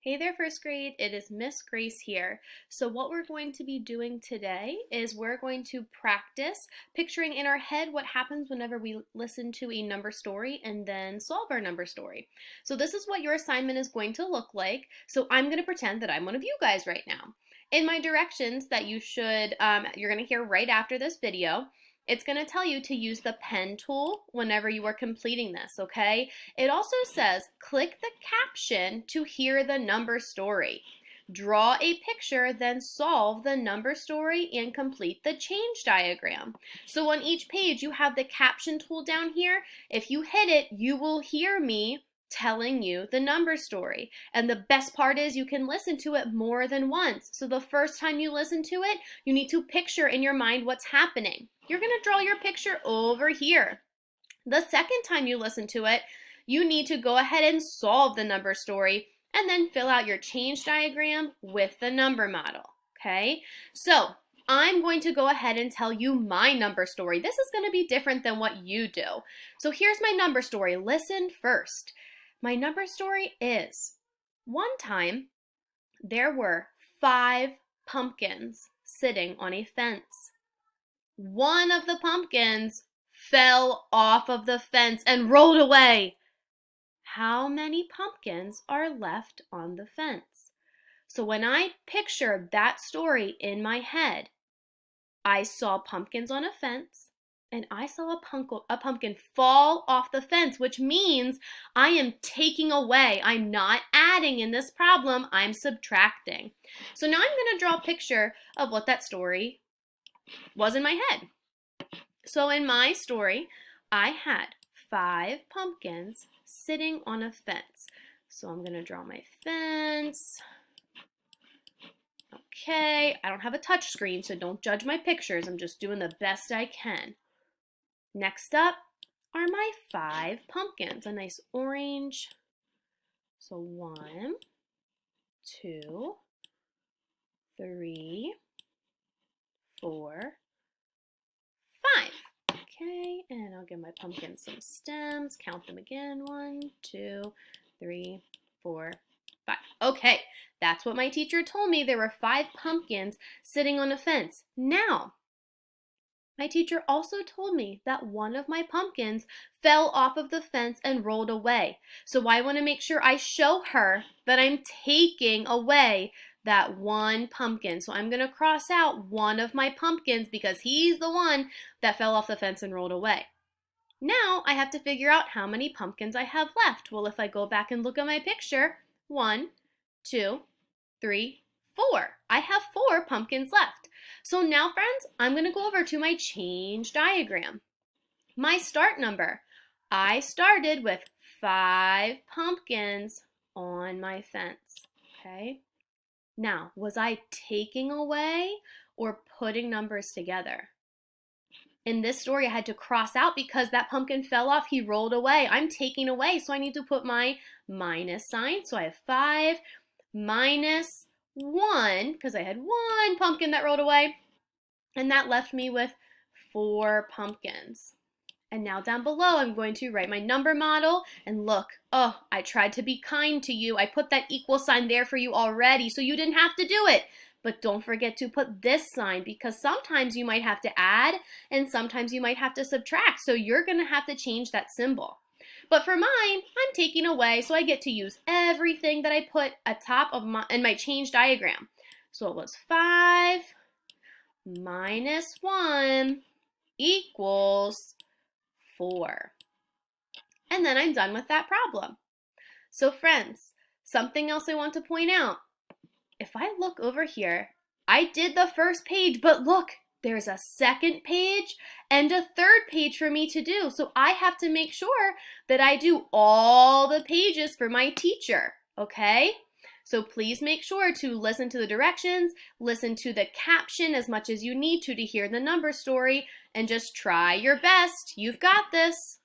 Hey there, first grade. It is Miss Grace here. So what we're going to be doing today is we're going to practice picturing in our head what happens whenever we listen to a number story and then solve our number story. So this is what your assignment is going to look like. So I'm going to pretend that I'm one of you guys right now. In my directions that you're going to hear right after this video, it's going to tell you to use the pen tool whenever you are completing this, okay? It also says click the caption to hear the number story. Draw a picture, then solve the number story and complete the change diagram. So on each page, you have the caption tool down here. If you hit it, you will hear me telling you the number story. And the best part is you can listen to it more than once. So the first time you listen to it, you need to picture in your mind what's happening. You're going to draw your picture over here. The second time you listen to it, you need to go ahead and solve the number story and then fill out your change diagram with the number model, okay? So I'm going to go ahead and tell you my number story. This is going to be different than what you do. So here's my number story. Listen first. My number story is, one time there were 5 pumpkins sitting on a fence. One of the pumpkins fell off of the fence and rolled away. How many pumpkins are left on the fence? So when I picture that story in my head, I saw pumpkins on a fence and I saw a pumpkin fall off the fence, which means I am taking away. I'm not adding in this problem, I'm subtracting. So now I'm going to draw a picture of what that story was in my head. So in my story, I had 5 pumpkins sitting on a fence. So I'm going to draw my fence. Okay, I don't have a touch screen, so don't judge my pictures. I'm just doing the best I can. Next up are my 5 pumpkins, a nice orange. So 1, 2, 3, 4, 5. Okay, and I'll give my pumpkins some stems. Count them again. 1, 2, 3, 4, 5. Okay, that's what my teacher told me. There were 5 pumpkins sitting on a fence. Now, my teacher also told me that one of my pumpkins fell off of the fence and rolled away. So I want to make sure I show her that I'm taking away that one pumpkin. So I'm going to cross out one of my pumpkins because he's the one that fell off the fence and rolled away. Now I have to figure out how many pumpkins I have left. Well, if I go back and look at my picture, 1, 2, 3, 4. I have 4 pumpkins left. So now, friends, I'm going to go over to my change diagram. My start number. I started with 5 pumpkins on my fence. Okay. Now, was I taking away or putting numbers together? In this story, I had to cross out because that pumpkin fell off. He rolled away. I'm taking away, so I need to put my minus sign. So I have 5 minus 1, because I had 1 pumpkin that rolled away, and that left me with 4 pumpkins. And now down below, I'm going to write my number model, and look, oh, I tried to be kind to you. I put that equal sign there for you already, so you didn't have to do it. But don't forget to put this sign, because sometimes you might have to add, and sometimes you might have to subtract, so you're going to have to change that symbol. But for mine, I'm taking away, so I get to use everything that I put atop of in my change diagram. So it was 5 minus 1 equals 4. And then I'm done with that problem. So friends, something else I want to point out. If I look over here, I did the first page, but look, there's a second page and a third page for me to do. So I have to make sure that I do all the pages for my teacher, okay? So please make sure to listen to the directions, listen to the caption as much as you need to hear the number story, and just try your best. You've got this.